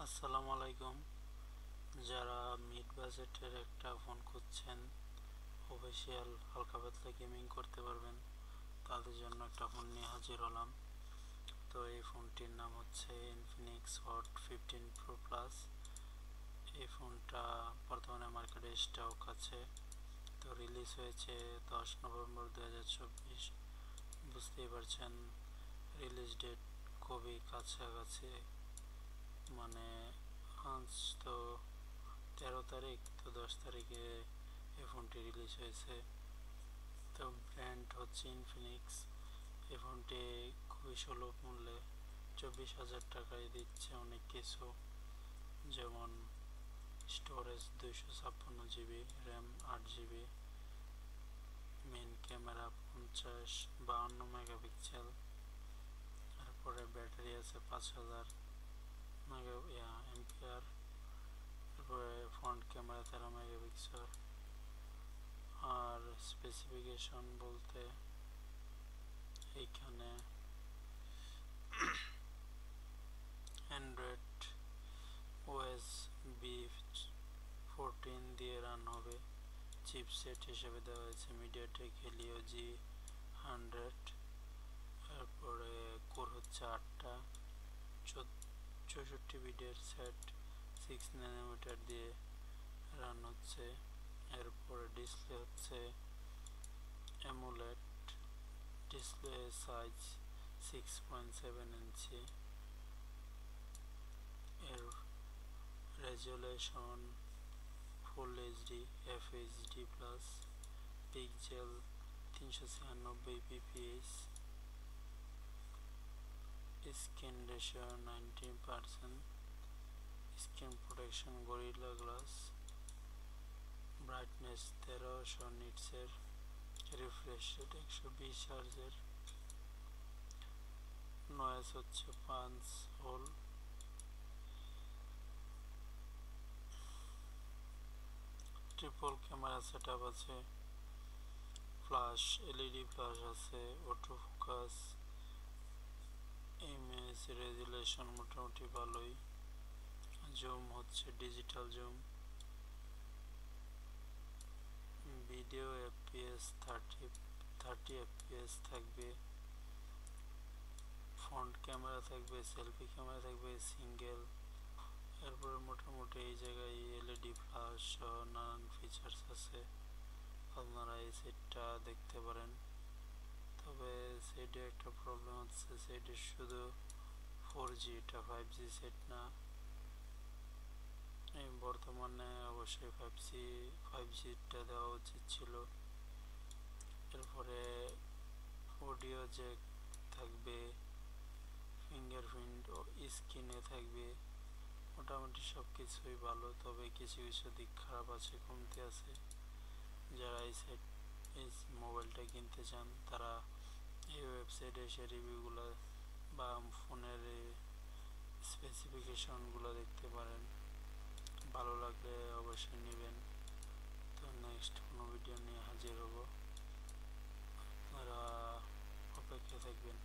আসসালামু আলাইকুম। যারা মিড বাজেটের একটা ফোন খুঁজছেন, অফিসিয়াল হালকা পাতলা গেমিং করতে পারবেন, তাদের জন্য একটা ফোন নিয়ে হাজির হলাম। তো এই ফোনটির নাম হচ্ছে ইনফিনিক্স হট 15 প্রো প্লাস। এই ফোনটা বর্তমানে মার্কেটে স্টক আছে। তো রিলিজ হয়েছে 10 নভেম্বর 2024। বুঝতেই পারছেন রিলিজ ডেট খুবই কাছাকাছি। মানে আজ তো 13 তারিখ, তো 10 তারিখে এই ফোনটি রিলিজ হয়েছে। তো ব্র্যান্ড হচ্ছে ইনফিনিক্স। এই ফোনটি খুবই সুলভ মূল্যে 24,000 টাকায় দিচ্ছে অনেক কিছু, যেমন storage 256 GB, RAM 8 GB, main camera 52 megapixel, তারপরে ব্যাটারি আছে 5000 এমপিআর, তারপরে ফ্রন্ট ক্যামেরা 13 মেগাপিক্সেল। আর স্পেসিফিকেশন বলতে এইখানে অ্যান্ড্রয়েড ওএস বি 14 দিয়ে রান হবে। চিপসেট হিসেবে দেওয়া হয়েছে মিডিয়াটেক হেলিও G100। তারপরে কোর হচ্ছে 8টা, 64 বিটের সেট 6 nm দিয়ে রান হচ্ছে। এরপরে ডিসপ্লে হচ্ছে অ্যামোলেড ডিসপ্লে, সাইজ 6.7 ইঞ্চি। এর resolution full HD FHD plus, pixel 396 pps, screen ratio 90%, screen protection Gorilla glass, brightness 1300 নিটসের, রিফ্রেশ রেট 120 হার্জের, নয়েজ হচ্ছে 5 hole. Triple camera set up আছে, ফ্ল্যাশ LED ফ্ল্যাশ আছে, অটো ফোকাস, ইমেজ রেজুলেশন মোটামুটি ভালোই, zoom হচ্ছে digital zoom, video FPS 30 FPS থাকবে, front camera থাকবে, সেলফি ক্যামেরা থাকবে সিঙ্গেল। এরপরে মোটামুটি এই জায়গায় LED ফ্ল্যাশ সহ নানান ফিচার্স আছে, আপনারা এই সেটটা দেখতে পারেন। তবে সেটে একটা প্রবলেম হচ্ছে, সেটে শুধু 4G, এটা 5G সেট না। এই বর্তমানে অবশ্যই 5Gটা দেওয়া উচিত ছিল। এরপরে অডিও জ্যাক থাকবে, ফিঙ্গারপ্রিন্ট ও স্ক্রিনে থাকবে, মোটামুটি সব কিছুই ভালো। তবে কিছু কিছু দিক খারাপ আছে, কমতি আছে। যারা এই মোবাইলটা কিনতে চান তারা এই ওয়েবসাইটে এসে রিভিউগুলো বা ফোনের স্পেসিফিকেশনগুলো দেখতে পারেন। ভালো লাগলে অবশ্যই নেবেন। তো নেক্সট কোনো ভিডিও নিয়ে হাজির হব, আপনারা অপেক্ষা থাকবেন।